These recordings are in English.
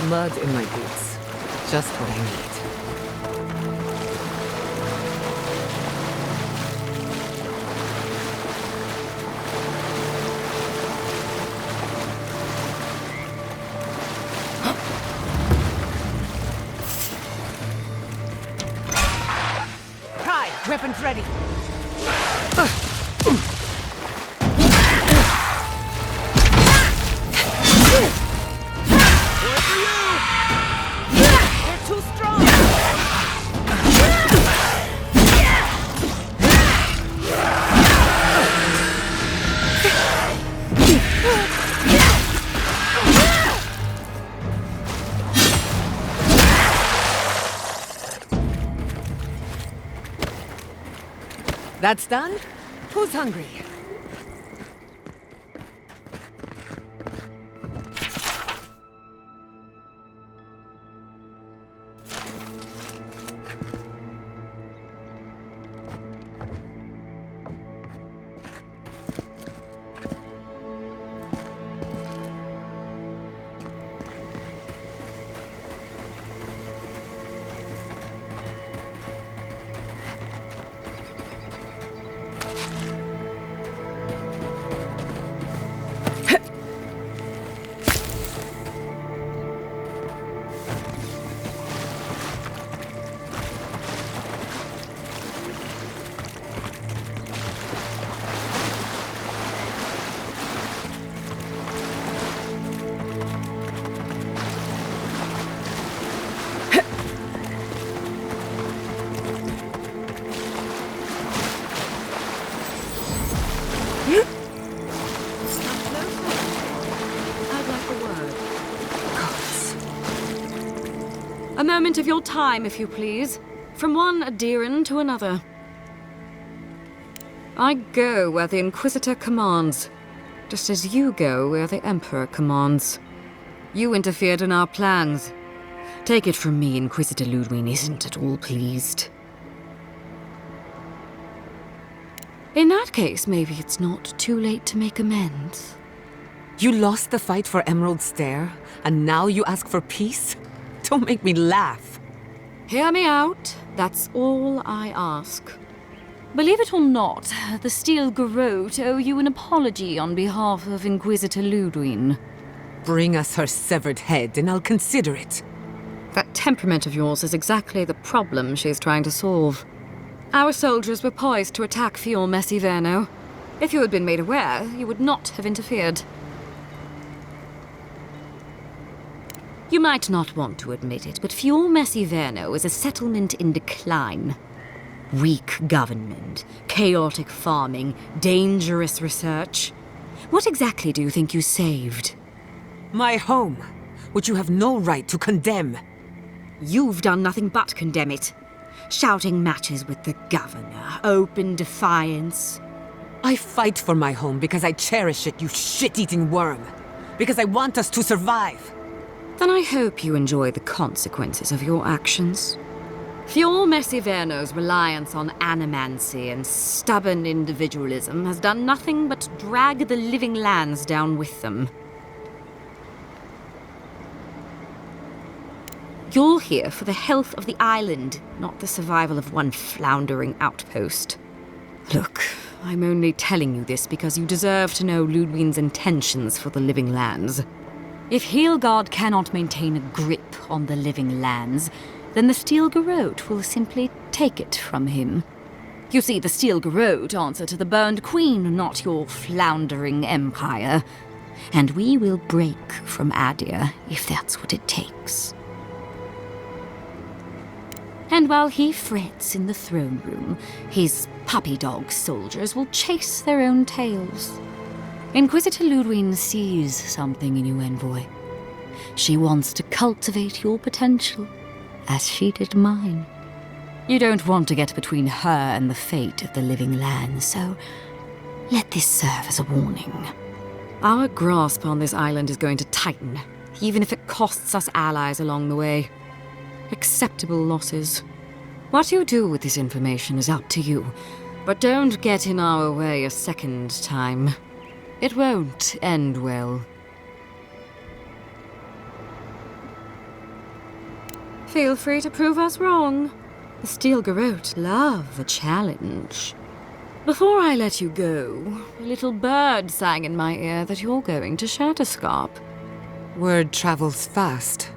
Mud in my boots. Just what I need. Weapons ready. They're too strong. That's done? Who's hungry? A moment of your time, if you please. From one Adiran to another. I go where the Inquisitor commands, just as you go where the Emperor commands. You interfered in our plans. Take it from me, Inquisitor Ludwig isn't at all pleased. In that case, maybe it's not too late to make amends. You lost the fight for Emerald Stair, and now you ask for peace? Don't make me laugh. Hear me out. That's all I ask. Believe it or not, the Steel Garrote owe you an apology on behalf of Inquisitor Ludwig. Bring us her severed head, and I'll consider it. That temperament of yours is exactly the problem she's trying to solve. Our soldiers were poised to attack Fior Messiverno. If you had been made aware, you would not have interfered. You might not want to admit it, but Fior Messiverno is a settlement in decline. Weak government, chaotic farming, dangerous research. What exactly do you think you saved? My home, which you have no right to condemn. You've done nothing but condemn it. Shouting matches with the governor, open defiance. I fight for my home because I cherish it, you shit-eating worm. Because I want us to survive. Then I hope you enjoy the consequences of your actions. Fior Messiverno's reliance on animancy and stubborn individualism has done nothing but drag the living lands down with them. You're here for the health of the island, not the survival of one floundering outpost. Look, I'm only telling you this because you deserve to know Ludwig's intentions for the living lands. If Heelgard cannot maintain a grip on the living lands, then the Steel Garrote will simply take it from him. You see, the Steel Garrote answer to the Burned Queen, not your floundering empire. And we will break from Adir if that's what it takes. And while he frets in the throne room, his puppy dog soldiers will chase their own tails. Inquisitor Ludwig sees something in you, Envoy. She wants to cultivate your potential, as she did mine. You don't want to get between her and the fate of the living land, so let this serve as a warning. Our grasp on this island is going to tighten, even if it costs us allies along the way. Acceptable losses. What you do with this information is up to you, but don't get in our way a second time. It won't end well. Feel free to prove us wrong. The Steel Garrote love a challenge. Before I let you go, a little bird sang in my ear that you're going to Shatterscarp. Word travels fast.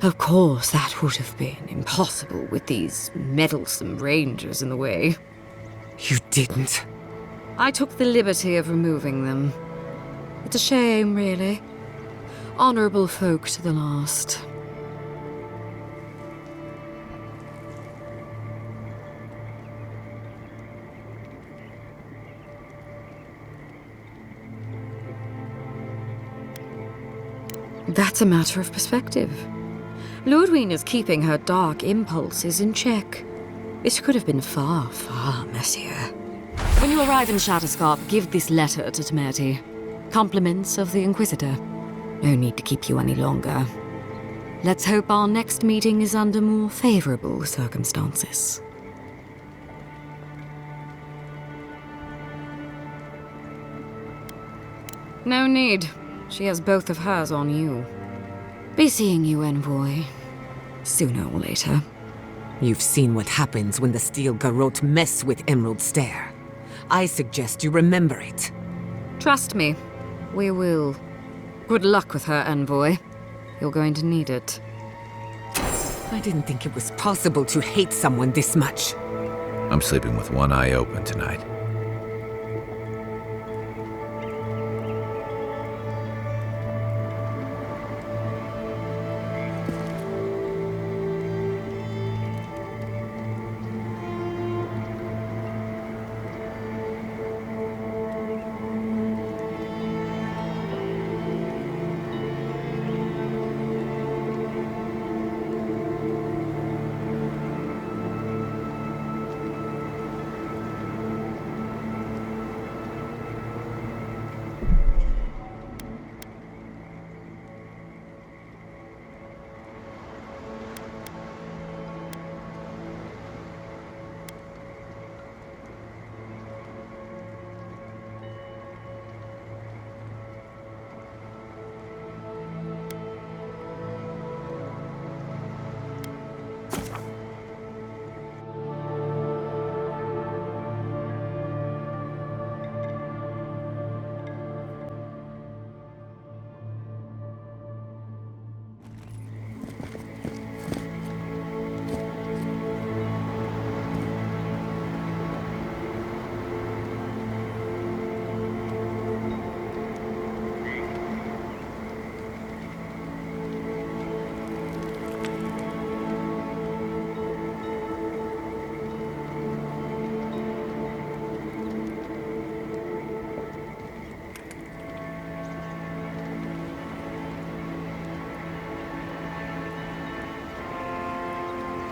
Of course, that would have been impossible with these meddlesome rangers in the way. You didn't. I took the liberty of removing them. It's a shame, really. Honorable folk to the last. That's a matter of perspective. Ludwig is keeping her dark impulses in check. It could have been far, far messier. When you arrive in Shatterscarp, give this letter to Temerity. Compliments of the Inquisitor. No need to keep you any longer. Let's hope our next meeting is under more favorable circumstances. No need. She has both of hers on you. Be seeing you, Envoy. Sooner or later. You've seen what happens when the Steel Garrote mess with Emerald Stair. I suggest you remember it. Trust me, we will. Good luck with her, Envoy. You're going to need it. I didn't think it was possible to hate someone this much. I'm sleeping with one eye open tonight.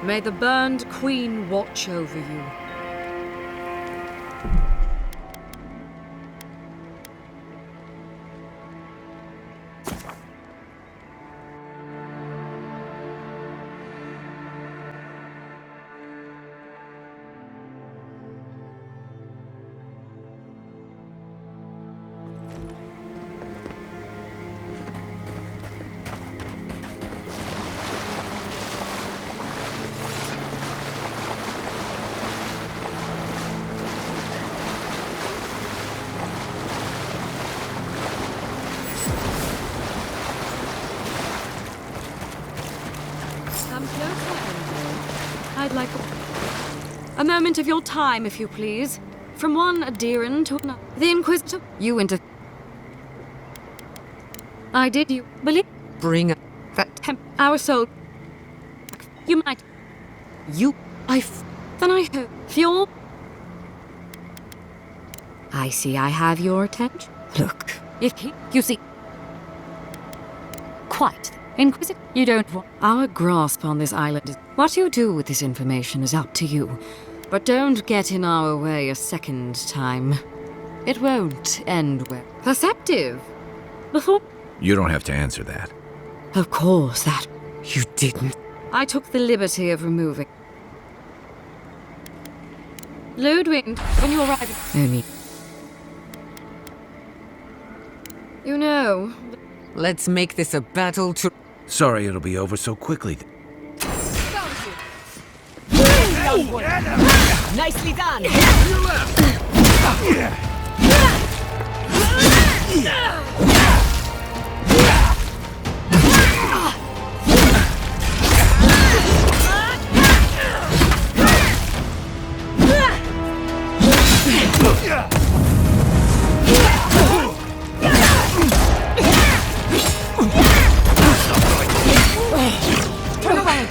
May the burned queen watch over you. Come closer, Envoy. I'd like a moment of your time, if you please. From one adherent to another. The Inquisitor. You into. I did you believe Bring a... that our soul. You might. Then I hope your. I see I have your attention. Look, you see. Quite. Inquisitor, you don't want. Our grasp on this island is. What you do with this information is up to you. But don't get in our way a second time. It won't end well. Perceptive. Before. You don't have to answer that. Of course, that. You didn't. I took the liberty of removing. Ludwig, when you arrive. Only. You know. Let's make this a battle to... Sorry it'll be over so quickly. onward. Nicely done. Turn around.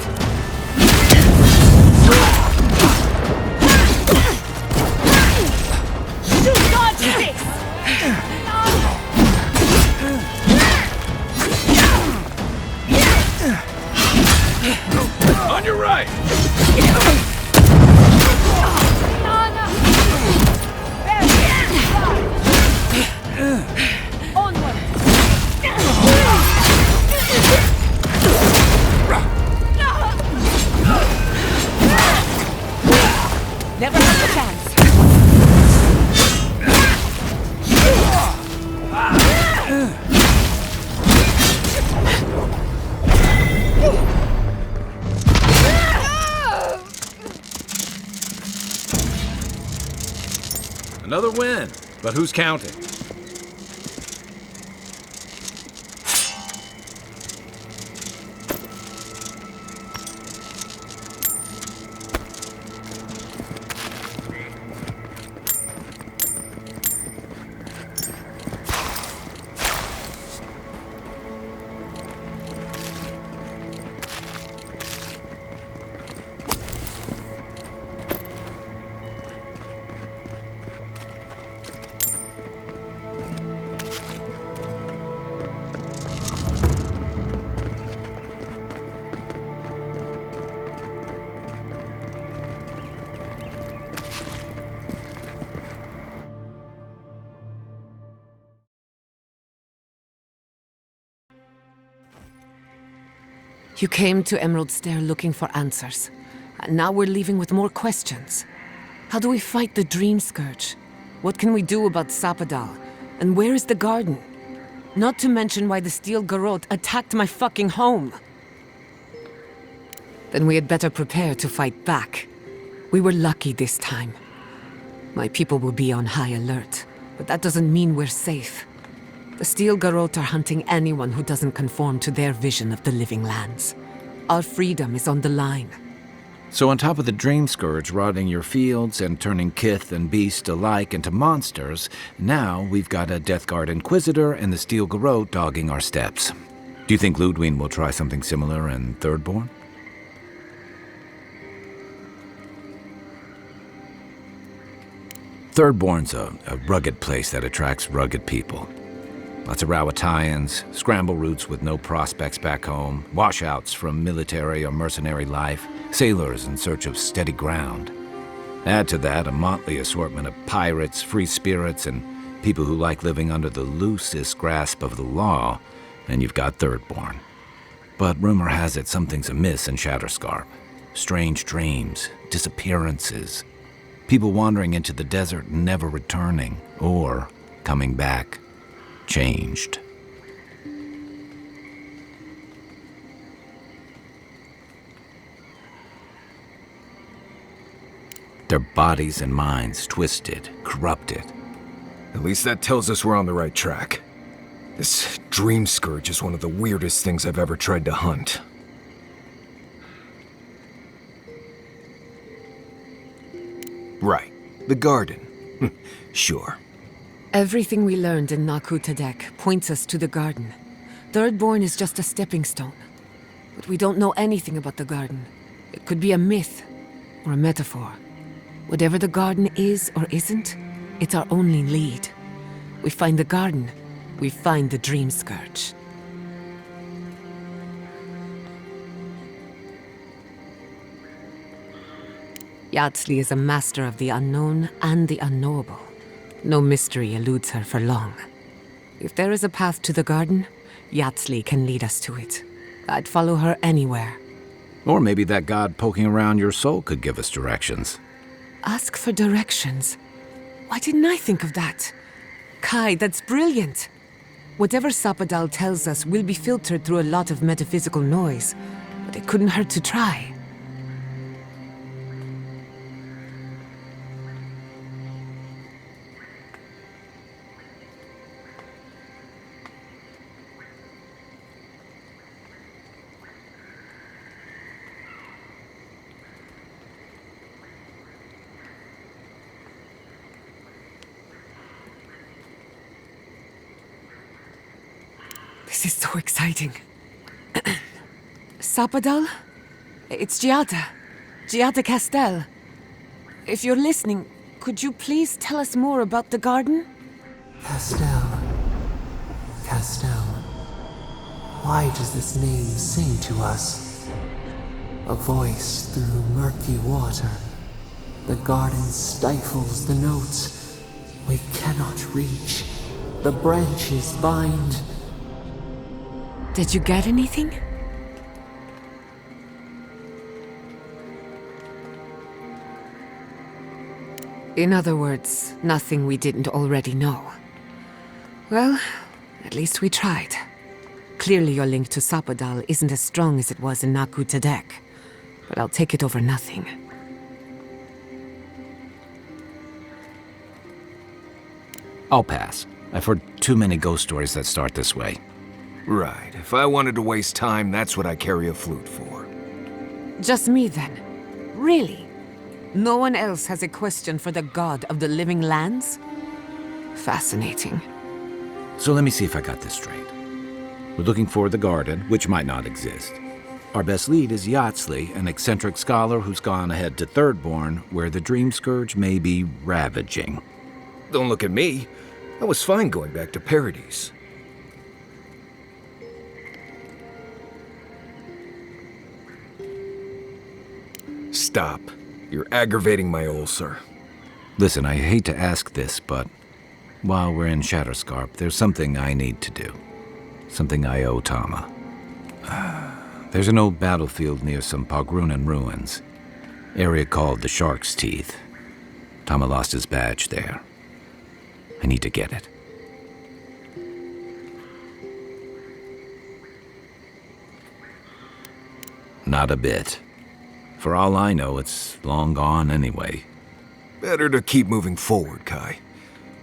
Dodge this! On your right! Onward! Never have a chance. Another win, but who's counting? You came to Emerald Stair looking for answers. And now we're leaving with more questions. How do we fight the Dream Scourge? What can we do about Sapadal? And where is the garden? Not to mention why the Steel Garrote attacked my fucking home. Then we had better prepare to fight back. We were lucky this time. My people will be on high alert, but that doesn't mean we're safe. The Steel Garrote are hunting anyone who doesn't conform to their vision of the living lands. Our freedom is on the line. So on top of the Dream Scourge rotting your fields and turning kith and beast alike into monsters, now we've got a Death Guard Inquisitor and the Steel Garrote dogging our steps. Do you think Ludwig will try something similar in Thirdborn? Thirdborn's a rugged place that attracts rugged people. Lots of Rawatayans, scramble routes with no prospects back home, washouts from military or mercenary life, sailors in search of steady ground. Add to that a motley assortment of pirates, free spirits, and people who like living under the loosest grasp of the law, and you've got Thirdborn. But rumor has it something's amiss in Shatterscarp. Strange dreams, disappearances, people wandering into the desert and never returning, or coming back. Changed. Their bodies and minds twisted, corrupted. At least that tells us we're on the right track. This Dream Scourge is one of the weirdest things I've ever tried to hunt. Right. The garden. Sure. Everything we learned in Naku Tadek points us to the garden. Thirdborn is just a stepping stone. But we don't know anything about the garden. It could be a myth, or a metaphor. Whatever the garden is or isn't, it's our only lead. We find the garden, we find the Dream Scourge. Yardsley is a master of the unknown and the unknowable. No mystery eludes her for long. If there is a path to the garden, Yardsley can lead us to it. I'd follow her anywhere. Or maybe that god poking around your soul could give us directions. Ask for directions. Why didn't I think of that? Kai, that's brilliant. Whatever Sapadal tells us will be filtered through a lot of metaphysical noise, but it couldn't hurt to try. This is so exciting. Sapadal? It's Giada. Giada Castel. If you're listening, could you please tell us more about the garden? Castel. Castel. Why does this name sing to us? A voice through murky water. The garden stifles the notes. We cannot reach. The branches bind. Did you get anything? In other words, nothing we didn't already know. Well, at least we tried. Clearly your link to Sapadal isn't as strong as it was in Naku Tadek, but I'll take it over nothing. I'll pass. I've heard too many ghost stories that start this way. Right. If I wanted to waste time, that's what I carry a flute for. Just me then? Really? No one else has a question for the god of the living lands? Fascinating. So let me see if I got this straight. We're looking for the garden, which might not exist. Our best lead is Yatsley, an eccentric scholar who's gone ahead to Thirdborn, where the Dream Scourge may be ravaging. Don't look at me. I was fine going back to Paradise. Stop. You're aggravating my ulcer. Listen, I hate to ask this, but while we're in Shatterscarp, there's something I need to do. Something I owe Tama. There's an old battlefield near some Pogrunan ruins. Area called the Shark's Teeth. Tama lost his badge there. I need to get it. Not a bit. For all I know, it's long gone anyway. Better to keep moving forward, Kai.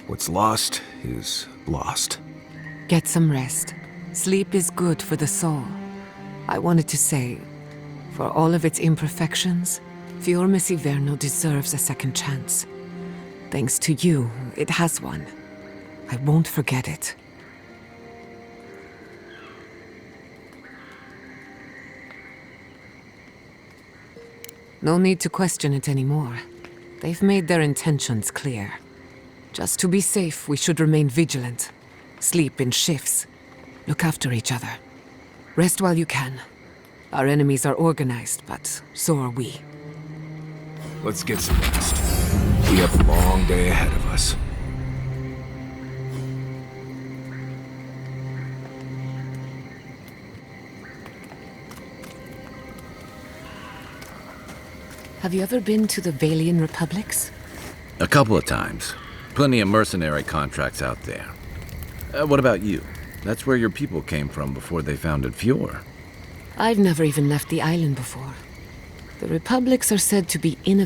What's lost is lost. Get some rest. Sleep is good for the soul. I wanted to say, for all of its imperfections, Fiorme Siverno deserves a second chance. Thanks to you, it has one. I won't forget it. No need to question it anymore. They've made their intentions clear. Just to be safe, we should remain vigilant. Sleep in shifts. Look after each other. Rest while you can. Our enemies are organized, but so are we. Let's get some rest. We have a long day ahead of us. Have you ever been to the Valian Republics? A couple of times. Plenty of mercenary contracts out there. What about you? That's where your people came from before they founded Fjord. I've never even left the island before. The Republics are said to be innovative.